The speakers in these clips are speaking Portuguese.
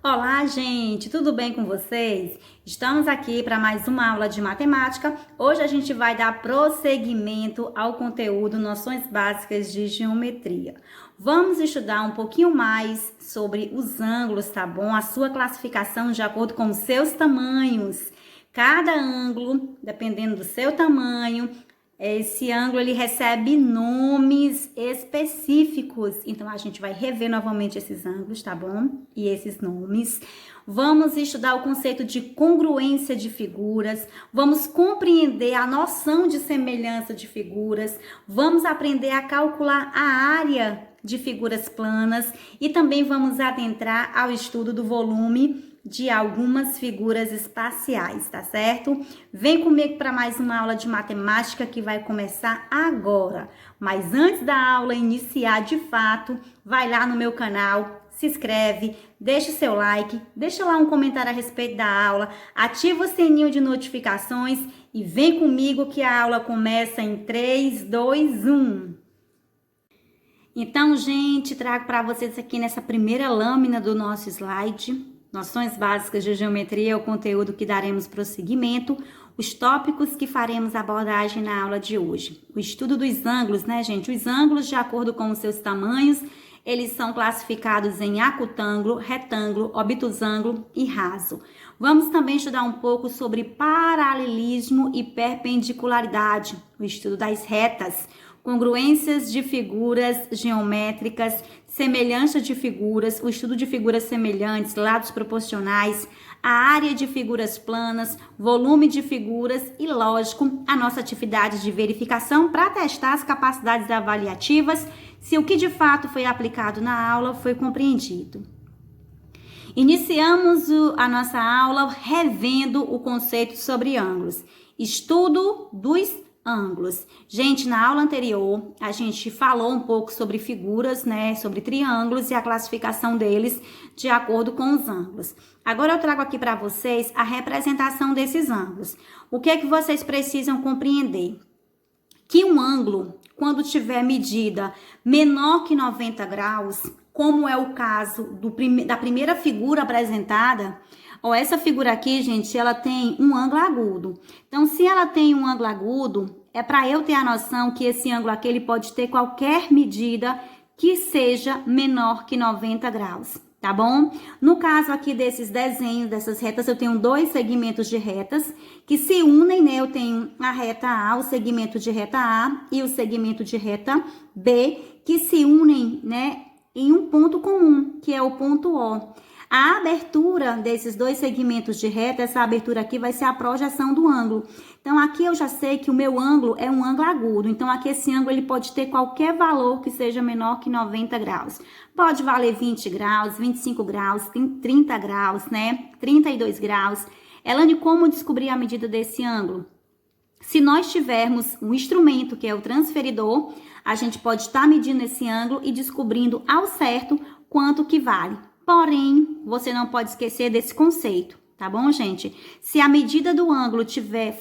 Olá, gente, tudo bem com vocês? Estamos aqui para mais uma aula de matemática. Hoje a gente vai dar prosseguimento ao conteúdo Noções Básicas de Geometria. Vamos estudar um pouquinho mais sobre os ângulos, tá bom? A sua classificação de acordo com os seus tamanhos. Cada ângulo, dependendo do seu tamanho, esse ângulo ele recebe nomes específicos. Então a gente vai rever novamente esses ângulos, tá bom? E esses nomes. Vamos estudar o conceito de congruência de figuras, vamos compreender a noção de semelhança de figuras, vamos aprender a calcular a área de figuras planas e também vamos adentrar ao estudo do volume de algumas figuras espaciais, tá certo? Vem comigo para mais uma aula de matemática que vai começar agora. Mas antes da aula iniciar de fato, vai lá no meu canal, se inscreve, deixa o seu like, deixa lá um comentário a respeito da aula, ativa o sininho de notificações e vem comigo que a aula começa em 3, 2, 1. Então, gente, trago para vocês aqui nessa primeira lâmina do nosso slide, Noções Básicas de Geometria é o conteúdo que daremos prosseguimento, os tópicos que faremos abordagem na aula de hoje. O estudo dos ângulos, né, gente? Os ângulos, de acordo com os seus tamanhos, eles são classificados em acutângulo, retângulo, obtusângulo e raso. Vamos também estudar um pouco sobre paralelismo e perpendicularidade, o estudo das retas, congruências de figuras geométricas, semelhança de figuras, o estudo de figuras semelhantes, lados proporcionais, a área de figuras planas, volume de figuras e, lógico, a nossa atividade de verificação para testar as capacidades avaliativas, se o que de fato foi aplicado na aula foi compreendido. Iniciamos a nossa aula revendo o conceito sobre ângulos. Estudo dos ângulos. Gente, na aula anterior, a gente falou um pouco sobre figuras, né, sobre triângulos e a classificação deles de acordo com os ângulos. Agora eu trago aqui para vocês a representação desses ângulos. O que é que vocês precisam compreender? Que um ângulo, quando tiver medida menor que 90 graus, como é o caso da primeira figura apresentada, ó, essa figura aqui, gente, ela tem um ângulo agudo. Então, se ela tem um ângulo agudo, é para eu ter a noção que esse ângulo aqui ele pode ter qualquer medida que seja menor que 90 graus, tá bom? No caso aqui desses desenhos, dessas retas, eu tenho dois segmentos de retas que se unem, né? Eu tenho a reta A, o segmento de reta A e o segmento de reta B, que se unem, né, em um ponto comum, que é o ponto O. A abertura desses dois segmentos de reta, essa abertura aqui vai ser a projeção do ângulo. Então, aqui eu já sei que o meu ângulo é um ângulo agudo. Então, aqui esse ângulo ele pode ter qualquer valor que seja menor que 90 graus. Pode valer 20 graus, 25 graus, 30 graus, né? 32 graus. Elane, como descobrir a medida desse ângulo? Se nós tivermos um instrumento, que é o transferidor, a gente pode estar medindo esse ângulo e descobrindo ao certo quanto que vale. Porém, você não pode esquecer desse conceito, tá bom, gente? Se a medida do ângulo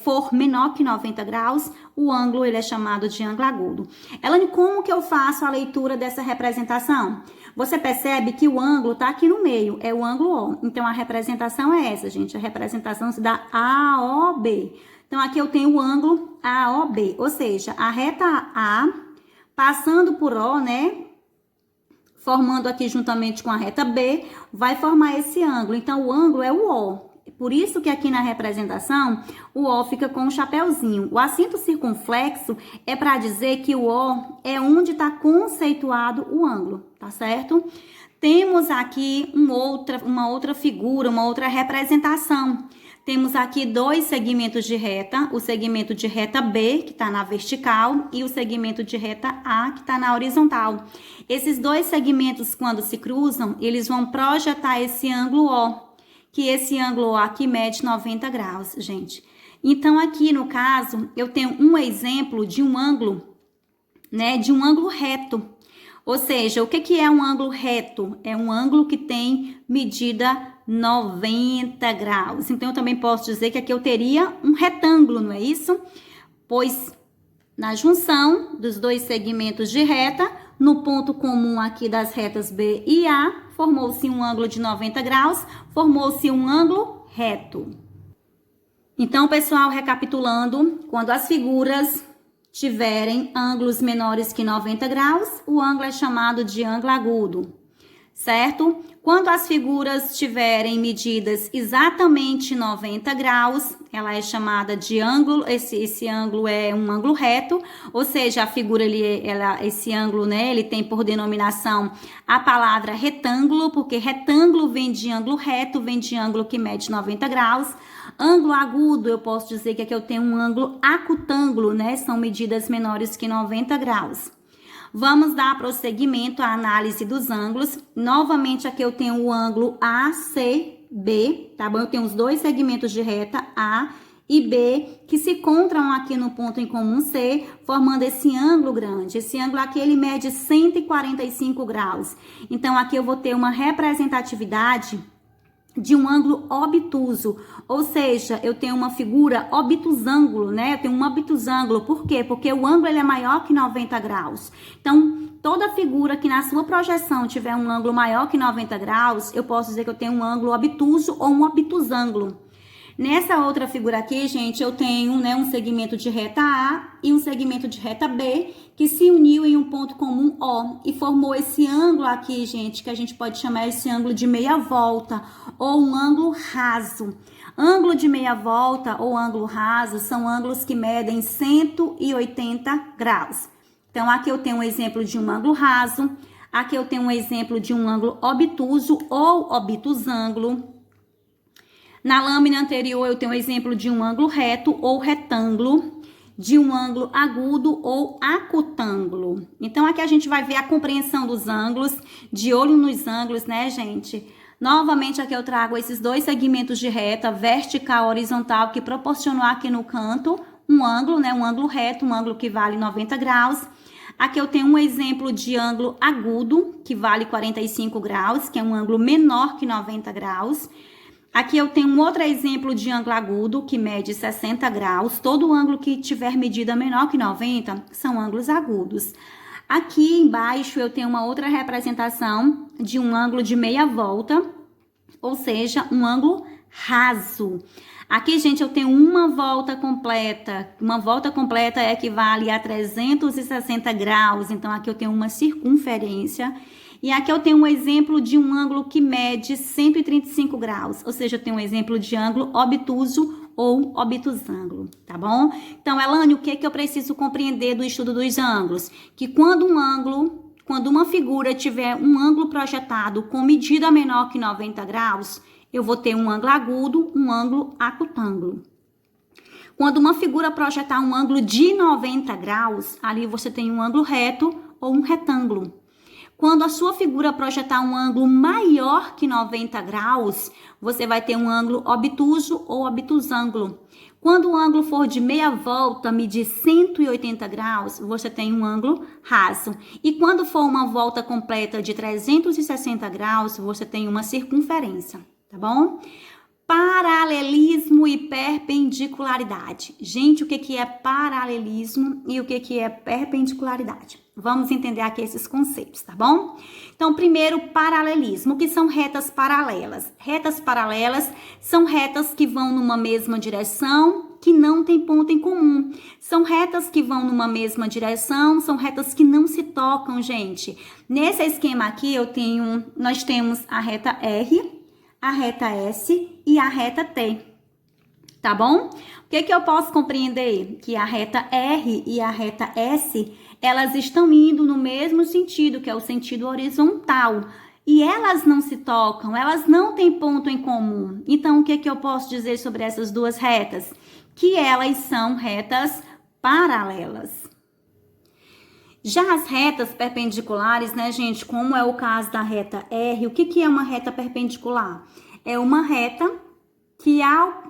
for menor que 90 graus, o ângulo ele é chamado de ângulo agudo. Elane, como que eu faço a leitura dessa representação? Você percebe que o ângulo tá aqui no meio, é o ângulo O. Então, a representação é essa, gente. A representação se dá AOB. Então, aqui eu tenho o ângulo AOB, ou seja, a reta A passando por O, né? Formando aqui juntamente com a reta B, vai formar esse ângulo. Então, o ângulo é o O. Por isso que aqui na representação, o O fica com um chapéuzinho. O acento circunflexo é para dizer que o O é onde está conceituado o ângulo, tá certo? Temos aqui uma outra figura, uma outra representação. Temos aqui dois segmentos de reta, o segmento de reta B, que está na vertical, e o segmento de reta A, que está na horizontal. Esses dois segmentos, quando se cruzam, eles vão projetar esse ângulo O, que esse ângulo O aqui mede 90 graus, gente. Então, aqui no caso, eu tenho um exemplo de um ângulo, né, de um ângulo reto. Ou seja, o que é um ângulo reto? É um ângulo que tem medida 90 graus. Então, eu também posso dizer que aqui eu teria um retângulo, não é isso? Pois na junção dos dois segmentos de reta, no ponto comum aqui das retas B e A, formou-se um ângulo de 90 graus, formou-se um ângulo reto. Então, pessoal, recapitulando, quando as figuras tiverem ângulos menores que 90 graus, o ângulo é chamado de ângulo agudo, certo? Quando as figuras tiverem medidas exatamente 90 graus, ela é chamada de ângulo, esse ângulo é um ângulo reto, ou seja, a figura, esse ângulo, né, ele tem por denominação a palavra retângulo, porque retângulo vem de ângulo reto, vem de ângulo que mede 90 graus. Ângulo agudo, eu posso dizer que aqui eu tenho um ângulo acutângulo, né, são medidas menores que 90 graus. Vamos dar prosseguimento à análise dos ângulos. Novamente, aqui eu tenho o ângulo ACB, tá bom? Eu tenho os dois segmentos de reta A e B, que se encontram aqui no ponto em comum C, formando esse ângulo grande. Esse ângulo aqui, ele mede 145 graus. Então, aqui eu vou ter uma representatividade de um ângulo obtuso, ou seja, eu tenho uma figura obtusângulo, né? Eu tenho um obtusângulo, por quê? Porque o ângulo ele é maior que 90 graus. Então, toda figura que na sua projeção tiver um ângulo maior que 90 graus, eu posso dizer que eu tenho um ângulo obtuso ou um obtusângulo. Nessa outra figura aqui, gente, eu tenho, né, um segmento de reta A e um segmento de reta B que se uniu em um ponto comum O e formou esse ângulo aqui, gente, que a gente pode chamar esse ângulo de meia volta ou um ângulo raso. Ângulo de meia volta ou ângulo raso são ângulos que medem 180 graus. Então, aqui eu tenho um exemplo de um ângulo raso, aqui eu tenho um exemplo de um ângulo obtuso ou obtusângulo. Na lâmina anterior, eu tenho um exemplo de um ângulo reto ou retângulo, de um ângulo agudo ou acutângulo. Então, aqui a gente vai ver a compreensão dos ângulos, de olho nos ângulos, né, gente? Novamente, aqui eu trago esses dois segmentos de reta, vertical e horizontal, que proporcionou aqui no canto um ângulo, né? Um ângulo reto, um ângulo que vale 90 graus. Aqui eu tenho um exemplo de ângulo agudo, que vale 45 graus, que é um ângulo menor que 90 graus. Aqui eu tenho um outro exemplo de ângulo agudo, que mede 60 graus. Todo ângulo que tiver medida menor que 90 são ângulos agudos. Aqui embaixo eu tenho uma outra representação de um ângulo de meia volta, ou seja, um ângulo raso. Aqui, gente, eu tenho uma volta completa. Uma volta completa equivale a 360 graus. Então, aqui eu tenho uma circunferência. E aqui eu tenho um exemplo de um ângulo que mede 135 graus. Ou seja, eu tenho um exemplo de ângulo obtuso ou obtusângulo, tá bom? Então, Elane, o que eu preciso compreender do estudo dos ângulos? Que quando uma figura tiver um ângulo projetado com medida menor que 90 graus, eu vou ter um ângulo agudo, um ângulo acutângulo. Quando uma figura projetar um ângulo de 90 graus, ali você tem um ângulo reto ou um retângulo. Quando a sua figura projetar um ângulo maior que 90 graus, você vai ter um ângulo obtuso ou obtusângulo. Quando o ângulo for de meia volta, medir 180 graus, você tem um ângulo raso. E quando for uma volta completa de 360 graus, você tem uma circunferência, tá bom? Paralelismo e perpendicularidade. Gente, o que é paralelismo e o que é perpendicularidade? Vamos entender aqui esses conceitos, tá bom? Então, primeiro, paralelismo. O que são retas paralelas? Retas paralelas são retas que vão numa mesma direção, que não tem ponto em comum. São retas que vão numa mesma direção, são retas que não se tocam, gente. Nesse esquema aqui, nós temos a reta R, a reta S e a reta T, tá bom? O que eu posso compreender? Que a reta R e a reta S, elas estão indo no mesmo sentido, que é o sentido horizontal. E elas não se tocam, elas não têm ponto em comum. Então, o que eu posso dizer sobre essas duas retas? Que elas são retas paralelas. Já as retas perpendiculares, né, gente, como é o caso da reta R, o que é uma reta perpendicular? É uma reta que, ao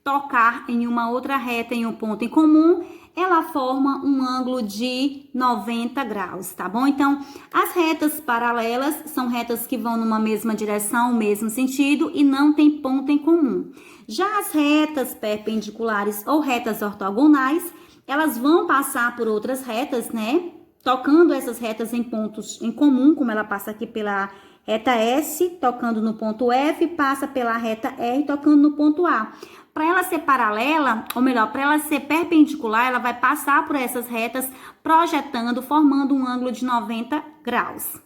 tocar em uma outra reta em um ponto em comum, ela forma um ângulo de 90 graus, tá bom? Então, as retas paralelas são retas que vão numa mesma direção, mesmo sentido e não tem ponto em comum. Já as retas perpendiculares ou retas ortogonais, elas vão passar por outras retas, né? Tocando essas retas em pontos em comum, como ela passa aqui pela Reta S tocando no ponto F, passa pela reta R tocando no ponto A. Para ela ser paralela, ou melhor, para ela ser perpendicular, ela vai passar por essas retas, projetando, formando um ângulo de 90 graus.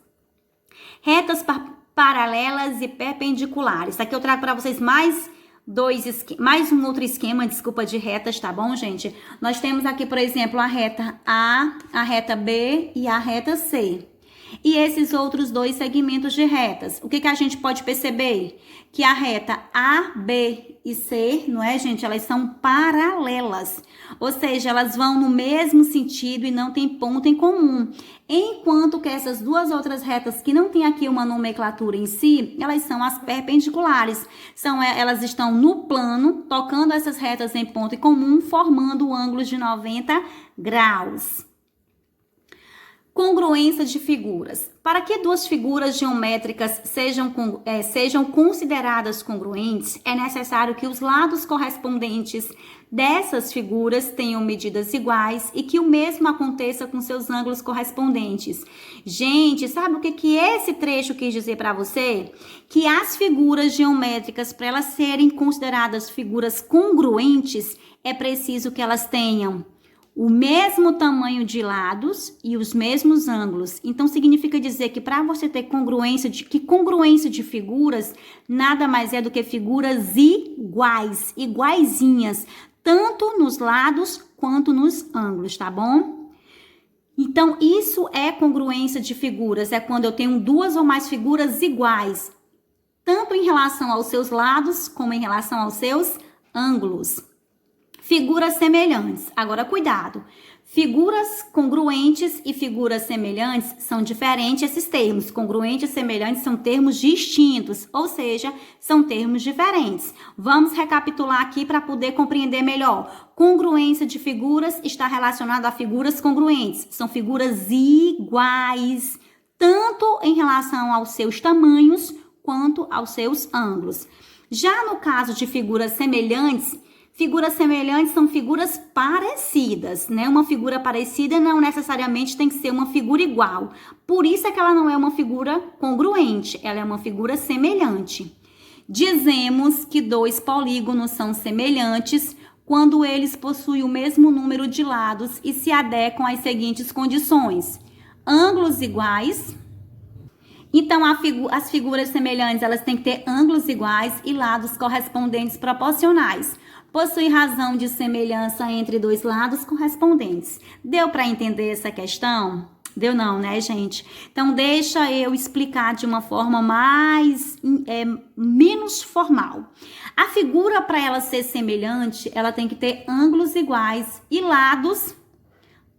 Retas paralelas e perpendiculares. Aqui eu trago para vocês mais um outro esquema, de retas, tá bom, gente? Nós temos aqui, por exemplo, a reta A, a reta B e a reta C. E esses outros dois segmentos de retas. O que que a gente pode perceber? Que a reta A, B e C, não é, gente? Elas são paralelas. Ou seja, elas vão no mesmo sentido e não tem ponto em comum. Enquanto que essas duas outras retas que não tem aqui uma nomenclatura em si, elas são as perpendiculares. Elas estão no plano, tocando essas retas em ponto em comum, formando ângulos de 90 graus. Congruência de figuras. Para que duas figuras geométricas sejam consideradas congruentes, é necessário que os lados correspondentes dessas figuras tenham medidas iguais e que o mesmo aconteça com seus ângulos correspondentes. Gente, sabe o que esse trecho quis dizer para você? Que as figuras geométricas, para elas serem consideradas figuras congruentes, é preciso que elas tenham o mesmo tamanho de lados e os mesmos ângulos. Então, significa dizer que para você ter congruência de figuras, nada mais é do que figuras iguais, iguaizinhas, tanto nos lados quanto nos ângulos, tá bom? Então, isso é congruência de figuras, é quando eu tenho duas ou mais figuras iguais, tanto em relação aos seus lados como em relação aos seus ângulos. Figuras semelhantes. Agora, cuidado. Figuras congruentes e figuras semelhantes são diferentes esses termos. Congruentes e semelhantes são termos distintos, ou seja, são termos diferentes. Vamos recapitular aqui para poder compreender melhor. Congruência de figuras está relacionada a figuras congruentes. São figuras iguais, tanto em relação aos seus tamanhos quanto aos seus ângulos. Já no caso de figuras semelhantes são figuras parecidas, né? Uma figura parecida não necessariamente tem que ser uma figura igual. Por isso é que ela não é uma figura congruente, ela é uma figura semelhante. Dizemos que dois polígonos são semelhantes quando eles possuem o mesmo número de lados e se adequam às seguintes condições: ângulos iguais. Então, as figuras semelhantes, elas têm que ter ângulos iguais e lados correspondentes proporcionais. Possui razão de semelhança entre dois lados correspondentes. Deu para entender essa questão? Deu não, né, gente? Então, deixa eu explicar de uma forma menos formal. A figura, para ela ser semelhante, ela tem que ter ângulos iguais e lados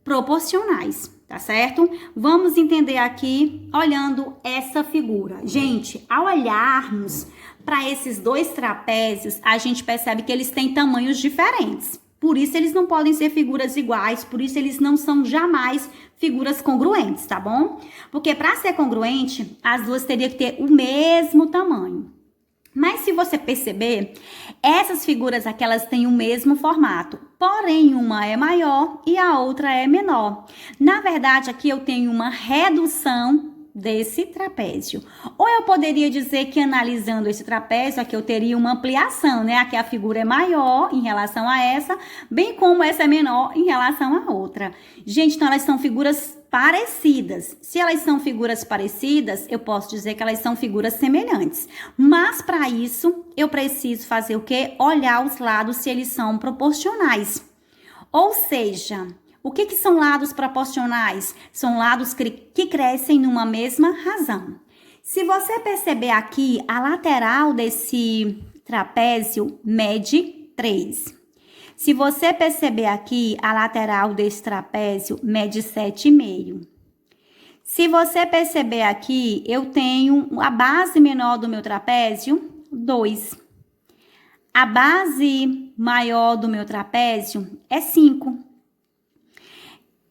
proporcionais, tá certo? Vamos entender aqui, olhando essa figura. Gente, ao olharmos para esses dois trapézios, a gente percebe que eles têm tamanhos diferentes. Por isso, eles não podem ser figuras iguais, por isso eles não são jamais figuras congruentes, tá bom? Porque para ser congruente, as duas teriam que ter o mesmo tamanho. Mas se você perceber, essas figuras aqui, elas têm o mesmo formato. Porém, uma é maior e a outra é menor. Na verdade, aqui eu tenho uma redução desse trapézio. Ou eu poderia dizer que analisando esse trapézio, aqui eu teria uma ampliação, né? Aqui a figura é maior em relação a essa, bem como essa é menor em relação à outra. Gente, então elas são figuras parecidas. Se elas são figuras parecidas, eu posso dizer que elas são figuras semelhantes. Mas para isso, eu preciso fazer o quê? Olhar os lados se eles são proporcionais. Ou seja, o que são lados proporcionais? São lados que crescem numa mesma razão. Se você perceber aqui, a lateral desse trapézio mede 3. Se você perceber aqui, a lateral desse trapézio mede 7,5. Se você perceber aqui, eu tenho a base menor do meu trapézio, 2. A base maior do meu trapézio é 5.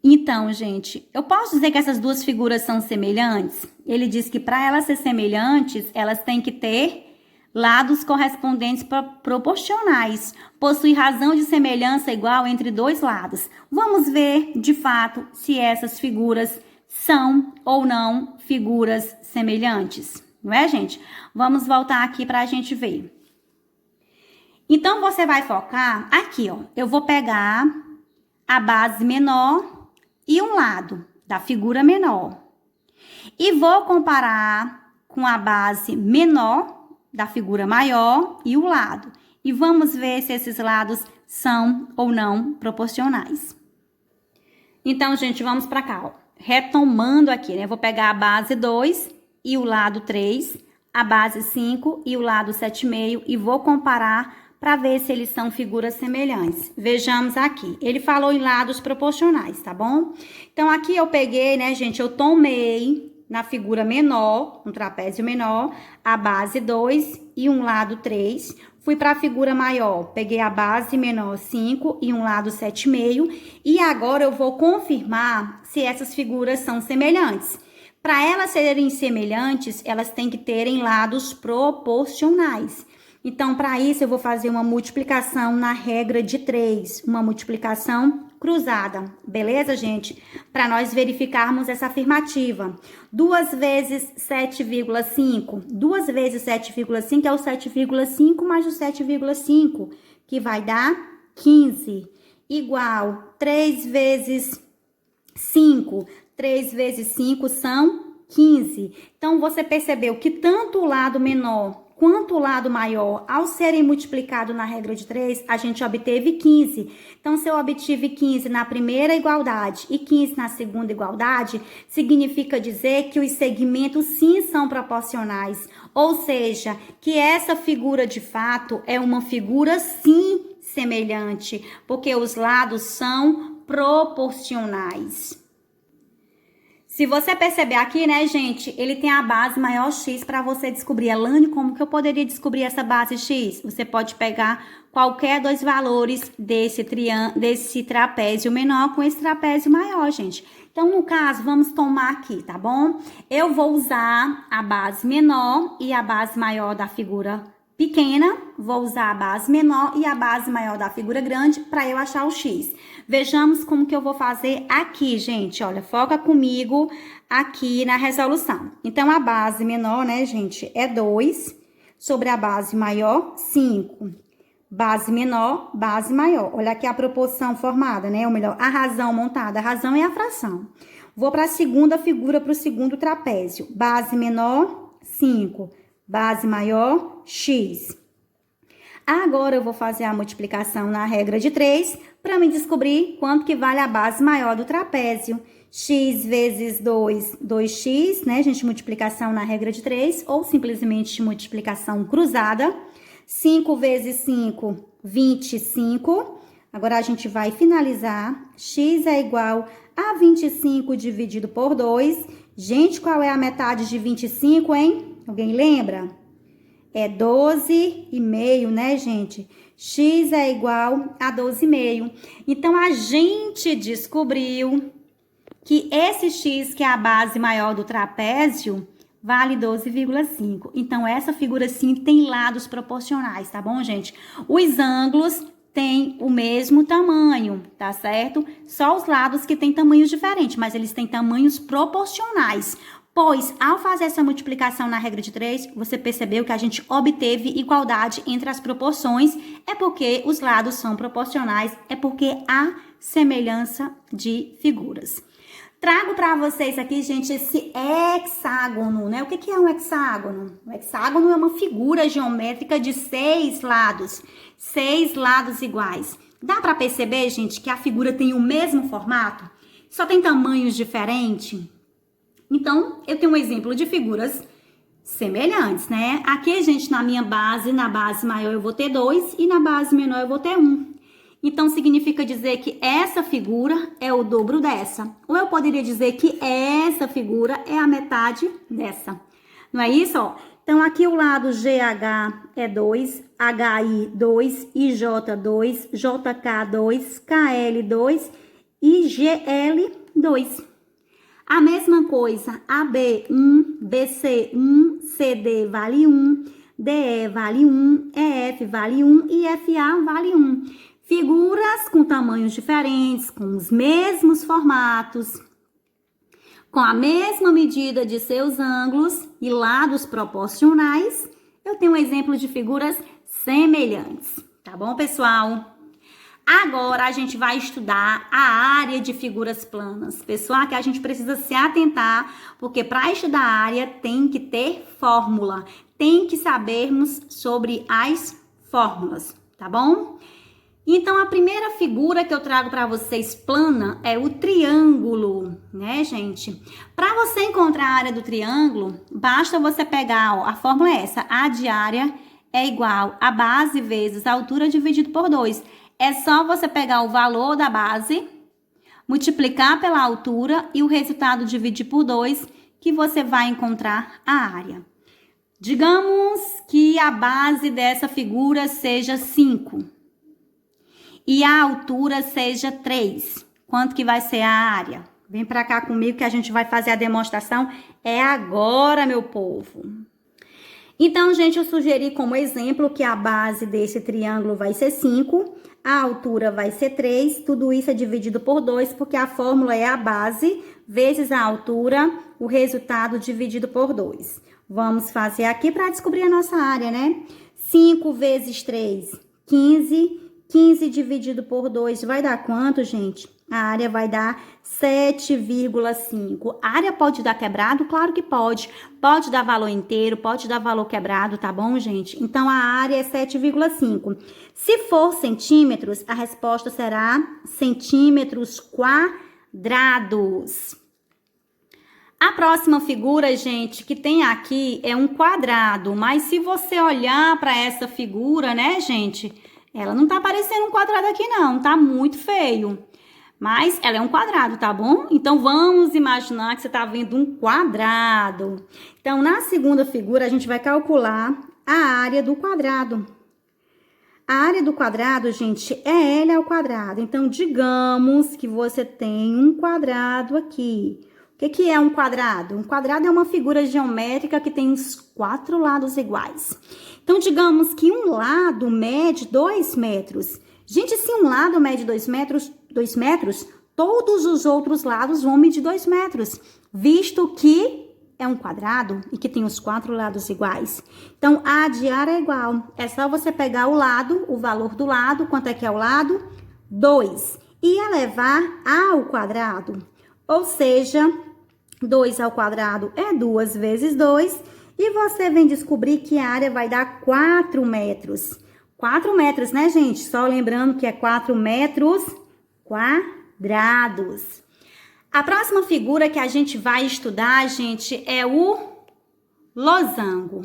Então, gente, eu posso dizer que essas duas figuras são semelhantes? Ele diz que para elas ser semelhantes, elas têm que ter lados correspondentes proporcionais. Possui razão de semelhança igual entre dois lados. Vamos ver, de fato, se essas figuras são ou não figuras semelhantes. não é, gente? Vamos voltar aqui para a gente ver. Então, você vai focar aqui, ó. Eu vou pegar a base menor e um lado da figura menor. E vou comparar com a base menor da figura maior e o lado. E vamos ver se esses lados são ou não proporcionais. Então, gente, vamos para cá, ó. Retomando aqui, né? Vou pegar a base 2 e o lado 3, a base 5 e o lado 7,5 e vou comparar para ver se eles são figuras semelhantes. Vejamos aqui. Ele falou em lados proporcionais, tá bom? Então, aqui eu peguei, né, gente? Eu tomei na figura menor, um trapézio menor, a base 2 e um lado 3. Fui para a figura maior, peguei a base menor 5 e um lado 7,5. E agora eu vou confirmar se essas figuras são semelhantes. Para elas serem semelhantes, elas têm que terem lados proporcionais. Então, para isso, eu vou fazer uma multiplicação na regra de 3, uma multiplicação cruzada, beleza, gente? Para nós verificarmos essa afirmativa. 2 vezes 7,5. 2 vezes 7,5 é o 7,5 mais o 7,5, que vai dar 15. Igual 3 vezes 5. 3 vezes 5 são 15. Então, você percebeu que tanto o lado menor quanto o lado maior, ao serem multiplicados na regra de 3, a gente obteve 15. Então, se eu obtive 15 na primeira igualdade e 15 na segunda igualdade, significa dizer que os segmentos sim são proporcionais. Ou seja, que essa figura de fato é uma figura sim semelhante, porque os lados são proporcionais. Se você perceber aqui, né, gente, ele tem a base maior x para você descobrir. Elane, como que eu poderia descobrir essa base x? Você pode pegar qualquer dois valores desse trapézio menor com esse trapézio maior, gente. Então, no caso, vamos tomar aqui, tá bom? Eu vou usar a base menor e a base maior da figura pequena, vou usar a base menor e a base maior da figura grande para eu achar o x. Vejamos como que eu vou fazer aqui, gente. Olha, foca comigo aqui na resolução. Então, a base menor, né, gente, é 2 sobre a base maior, 5. Base menor, base maior. Olha aqui a proporção formada, né? Ou melhor, a razão montada. A razão é a fração. Vou para a segunda figura, para o segundo trapézio. Base menor, 5. Base maior, x. Agora, eu vou fazer a multiplicação na regra de 3 para me descobrir quanto que vale a base maior do trapézio. X vezes 2, 2x, né, gente? Multiplicação na regra de 3 ou simplesmente multiplicação cruzada. 5 vezes 5, 25. Agora, a gente vai finalizar. X é igual a 25 dividido por 2. Gente, qual é a metade de 25, hein? Alguém lembra? É 12,5, né, gente? X é igual a 12,5. Então, a gente descobriu que esse x, que é a base maior do trapézio, vale 12,5. Então, essa figura, sim, tem lados proporcionais, tá bom, gente? Os ângulos têm o mesmo tamanho, tá certo? Só os lados que têm tamanhos diferentes, mas eles têm tamanhos proporcionais. Pois, ao fazer essa multiplicação na regra de 3, você percebeu que a gente obteve igualdade entre as proporções. É porque os lados são proporcionais, é porque há semelhança de figuras. Trago para vocês aqui, gente, esse hexágono, né? O que é um hexágono? O hexágono é uma figura geométrica de 6 lados. 6 lados iguais. Dá para perceber, gente, que a figura tem o mesmo formato? Só tem tamanhos diferentes? Então, eu tenho um exemplo de figuras semelhantes, né? Aqui, gente, na base maior eu vou ter 2 e na base menor eu vou ter 1. Então, significa dizer que essa figura é o dobro dessa. Ou eu poderia dizer que essa figura é a metade dessa. Não é isso, ó? Então, aqui o lado GH é 2, HI 2, IJ 2, JK 2, KL 2 e GL 2. A mesma coisa, AB 1, BC 1, CD vale 1, DE vale 1, EF vale 1 e FA vale 1. Figuras com tamanhos diferentes, com os mesmos formatos, com a mesma medida de seus ângulos e lados proporcionais, eu tenho um exemplo de figuras semelhantes. Tá bom, pessoal? Agora a gente vai estudar a área de figuras planas. Pessoal, que a gente precisa se atentar, porque para estudar a área tem que ter fórmula. Tem que sabermos sobre as fórmulas, tá bom? Então, a primeira figura que eu trago para vocês plana é o triângulo, né, gente? Para você encontrar a área do triângulo, basta você pegar, ó, a fórmula é essa, A de área é igual a base vezes a altura dividido por 2. É só você pegar o valor da base, multiplicar pela altura e o resultado dividir por 2, que você vai encontrar a área. Digamos que a base dessa figura seja 5 e a altura seja 3. Quanto que vai ser a área? Vem para cá comigo que a gente vai fazer a demonstração. É agora, meu povo. Então, gente, eu sugeri como exemplo que a base desse triângulo vai ser 5, a altura vai ser 3, tudo isso é dividido por 2, porque a fórmula é a base vezes a altura, o resultado dividido por 2. Vamos fazer aqui para descobrir a nossa área, né? 5 vezes 3, 15. 15 dividido por 2 vai dar quanto, gente? A área vai dar 7,5. A área pode dar quebrado? Claro que pode. Pode dar valor inteiro, pode dar valor quebrado, tá bom, gente? Então, a área é 7,5. Se for centímetros, a resposta será centímetros quadrados. A próxima figura, gente, que tem aqui é um quadrado. Mas se você olhar para essa figura, né, gente, ela não tá parecendo um quadrado aqui, não. Tá muito feio. Mas ela é um quadrado, tá bom? Então, vamos imaginar que você tá vendo um quadrado. Então, na segunda figura, a gente vai calcular a área do quadrado. A área do quadrado, gente, é L ao quadrado. Então, digamos que você tem um quadrado aqui. O que é um quadrado? Um quadrado é uma figura geométrica que tem os 4 lados iguais. Então, digamos que um lado mede 2 metros. Gente, se um lado mede 2 metros, todos os outros lados vão medir 2 metros, visto que é um quadrado e que tem os 4 lados iguais. Então, A de área é igual. É só você pegar o lado, o valor do lado, quanto é que é o lado? 2. E elevar ao quadrado. Ou seja, 2 ao quadrado é 2 vezes 2. E você vem descobrir que a área vai dar 4 metros. 4 metros, né, gente? Só lembrando que é 4 metros quadrados. A próxima figura que a gente vai estudar, gente, é o losango.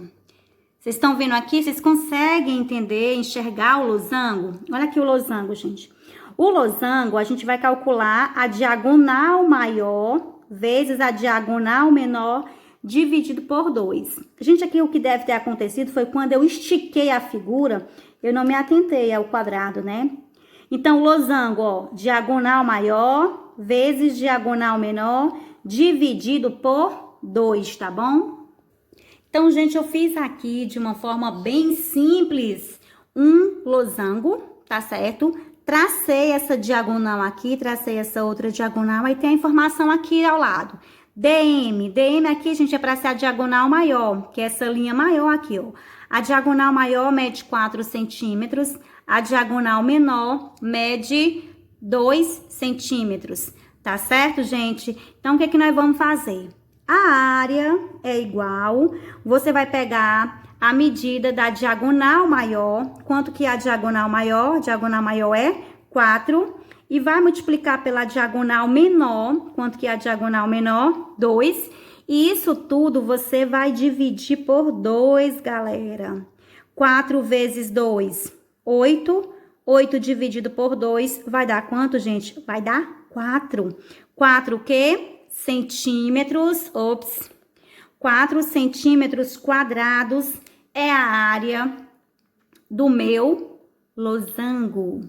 Vocês estão vendo aqui? Vocês conseguem entender, enxergar o losango? Olha aqui o losango, gente. O losango, a gente vai calcular a diagonal maior vezes a diagonal menor dividido por 2. Gente, aqui o que deve ter acontecido foi quando eu estiquei a figura, eu não me atentei ao quadrado, né? Então, losango, ó, diagonal maior vezes diagonal menor dividido por 2, tá bom? Então, gente, eu fiz aqui de uma forma bem simples um losango, tá certo? Tracei essa diagonal aqui, tracei essa outra diagonal, aí tem a informação aqui ao lado. DM aqui, gente, é para ser a diagonal maior, que é essa linha maior aqui, ó. A diagonal maior mede 4 centímetros, a diagonal menor mede 2 centímetros, tá certo, gente? Então, o que é que nós vamos fazer? A área é igual, você vai pegar a medida da diagonal maior, quanto que é a diagonal maior? A diagonal maior é 4, e vai multiplicar pela diagonal menor, quanto que é a diagonal menor? 2. E isso tudo você vai dividir por 2, galera. 4 vezes 2, 8. 8 dividido por 2 vai dar quanto, gente? Vai dar 4. 4 o quê? Centímetros. 4 centímetros quadrados é a área do meu losango.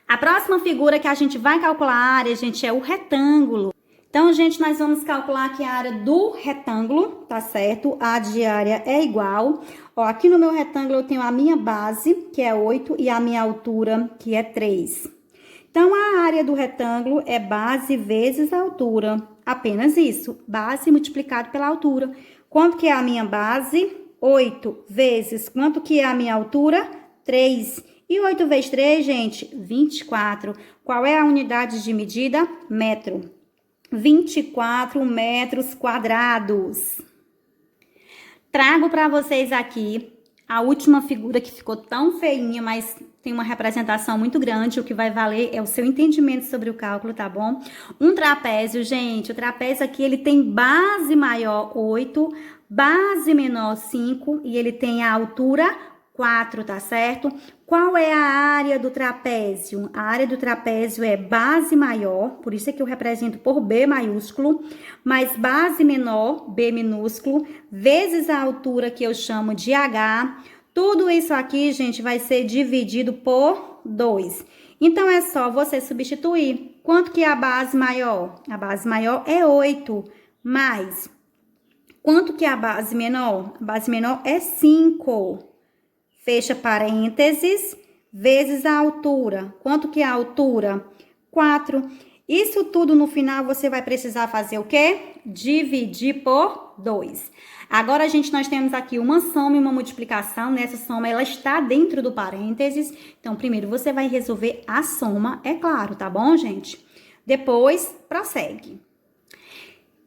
A próxima figura que a gente vai calcular a área, gente, é o retângulo. Então, gente, nós vamos calcular aqui a área do retângulo, tá certo? A de área é igual. Ó, aqui no meu retângulo eu tenho a minha base, que é 8, e a minha altura, que é 3. Então, a área do retângulo é base vezes a altura. Apenas isso, base multiplicado pela altura. Quanto que é a minha base? 8 vezes quanto que é a minha altura? 3. E 8 vezes 3, gente? 24. Qual é a unidade de medida? Metro. 24 metros quadrados. Trago para vocês aqui a última figura que ficou tão feinha, mas tem uma representação muito grande. O que vai valer é o seu entendimento sobre o cálculo, tá bom? Um trapézio, gente, o trapézio aqui, ele tem base maior 8, base menor 5 e ele tem a altura 4, tá certo? Qual é a área do trapézio? A área do trapézio é base maior, por isso é que eu represento por B maiúsculo, mais base menor, B minúsculo, vezes a altura que eu chamo de H. Tudo isso aqui, gente, vai ser dividido por 2. Então, é só você substituir. Quanto que é a base maior? A base maior é 8, mais... Quanto que é a base menor? A base menor é 5. Fecha parênteses, vezes a altura. Quanto que é a altura? 4. Isso tudo no final você vai precisar fazer o quê? Dividir por 2. Agora, nós temos aqui uma soma e uma multiplicação. Nessa soma, ela está dentro do parênteses. Então, primeiro você vai resolver a soma, é claro, tá bom, gente? Depois, prossegue.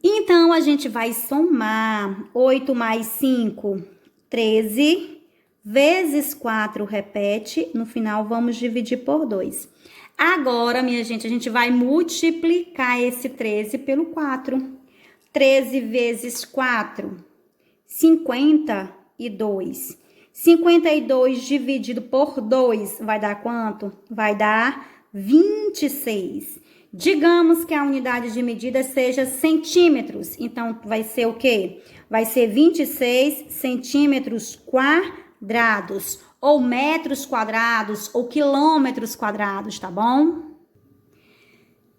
Então, a gente vai somar 8 mais 5, 13... vezes 4, repete, no final vamos dividir por 2. Agora, minha gente, a gente vai multiplicar esse 13 pelo 4. 13 vezes 4, 52. 52 dividido por 2 vai dar quanto? Vai dar 26. Digamos que a unidade de medida seja centímetros. Então, vai ser o quê? Vai ser 26 centímetros quadrados, ou metros quadrados, ou quilômetros quadrados, tá bom?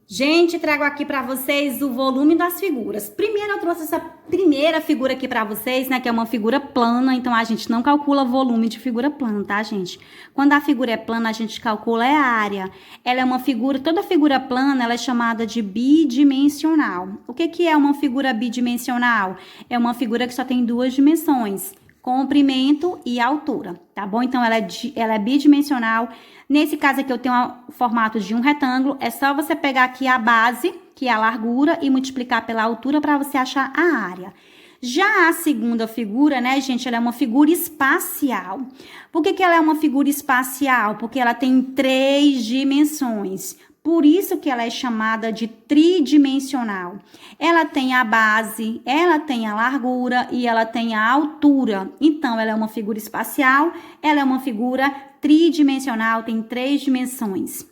Gente, trago aqui para vocês o volume das figuras. Primeiro eu trouxe essa primeira figura aqui para vocês, né, que é uma figura plana, então a gente não calcula volume de figura plana, tá, gente? Quando a figura é plana, a gente calcula a área. Ela é uma figura, toda figura plana, ela é chamada de bidimensional. O que é uma figura bidimensional? É uma figura que só tem duas dimensões, comprimento e altura, tá bom? Então, ela é bidimensional. Nesse caso aqui, eu tenho o formato de um retângulo. É só você pegar aqui a base, que é a largura, e multiplicar pela altura para você achar a área. Já a segunda figura, né, gente, ela é uma figura espacial. Por que ela é uma figura espacial? Porque ela tem 3 dimensões. Por isso que ela é chamada de tridimensional. Ela tem a base, ela tem a largura e ela tem a altura. Então, ela é uma figura espacial, ela é uma figura tridimensional, tem 3 dimensões.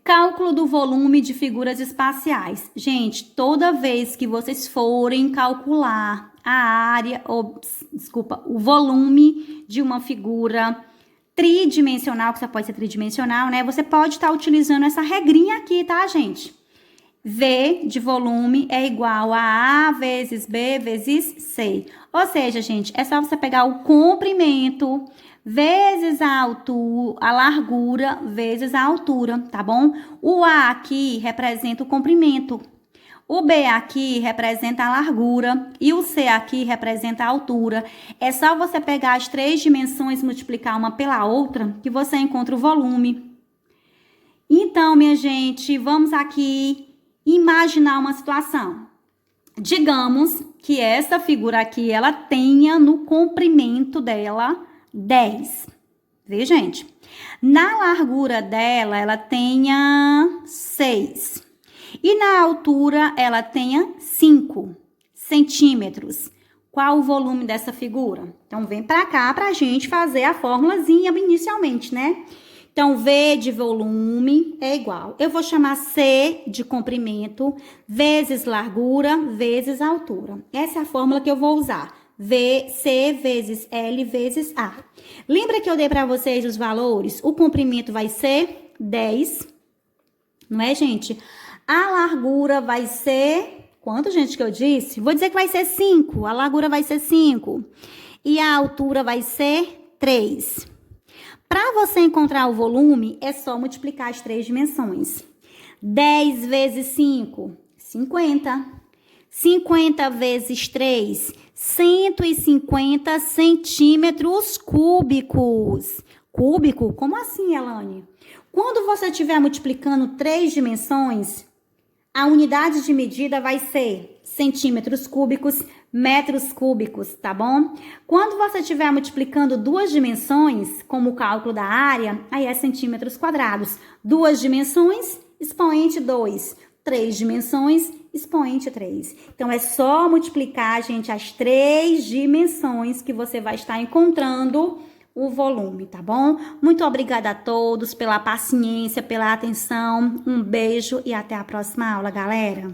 Cálculo do volume de figuras espaciais. Gente, toda vez que vocês forem calcular a área, o volume de uma figura tridimensional, que só pode ser tridimensional, né? Você pode estar utilizando essa regrinha aqui, tá, gente? V de volume é igual a A vezes B vezes C. Ou seja, gente, é só você pegar o comprimento vezes a altura, a largura vezes a altura, tá bom? O A aqui representa o comprimento. O B aqui representa a largura e o C aqui representa a altura. É só você pegar as 3 dimensões e multiplicar uma pela outra que você encontra o volume. Então, minha gente, vamos aqui imaginar uma situação. Digamos que essa figura aqui, ela tenha no comprimento dela 10. Vê, gente? Na largura dela, ela tenha 6. E na altura, ela tenha 5 centímetros. Qual o volume dessa figura? Então, vem pra cá pra gente fazer a formulazinha inicialmente, né? Então, V de volume é igual. Eu vou chamar C de comprimento, vezes largura, vezes altura. Essa é a fórmula que eu vou usar. C vezes L vezes A. Lembra que eu dei pra vocês os valores? O comprimento vai ser 10, não é, gente? A largura vai ser... Quanto, gente, que eu disse? Vou dizer que vai ser 5. A largura vai ser 5. E a altura vai ser 3. Para você encontrar o volume, é só multiplicar as 3 dimensões. 10 vezes 5, 50. 50 vezes 3, 150 centímetros cúbicos. Cúbico? Como assim, Elane? Quando você estiver multiplicando 3 dimensões, a unidade de medida vai ser centímetros cúbicos, metros cúbicos, tá bom? Quando você estiver multiplicando 2 dimensões, como o cálculo da área, aí é centímetros quadrados. 2 dimensões, expoente 2. 3 dimensões, expoente 3. Então, é só multiplicar, gente, as 3 dimensões que você vai estar encontrando o volume, tá bom? Muito obrigada a todos pela paciência, pela atenção. Um beijo e até a próxima aula, galera.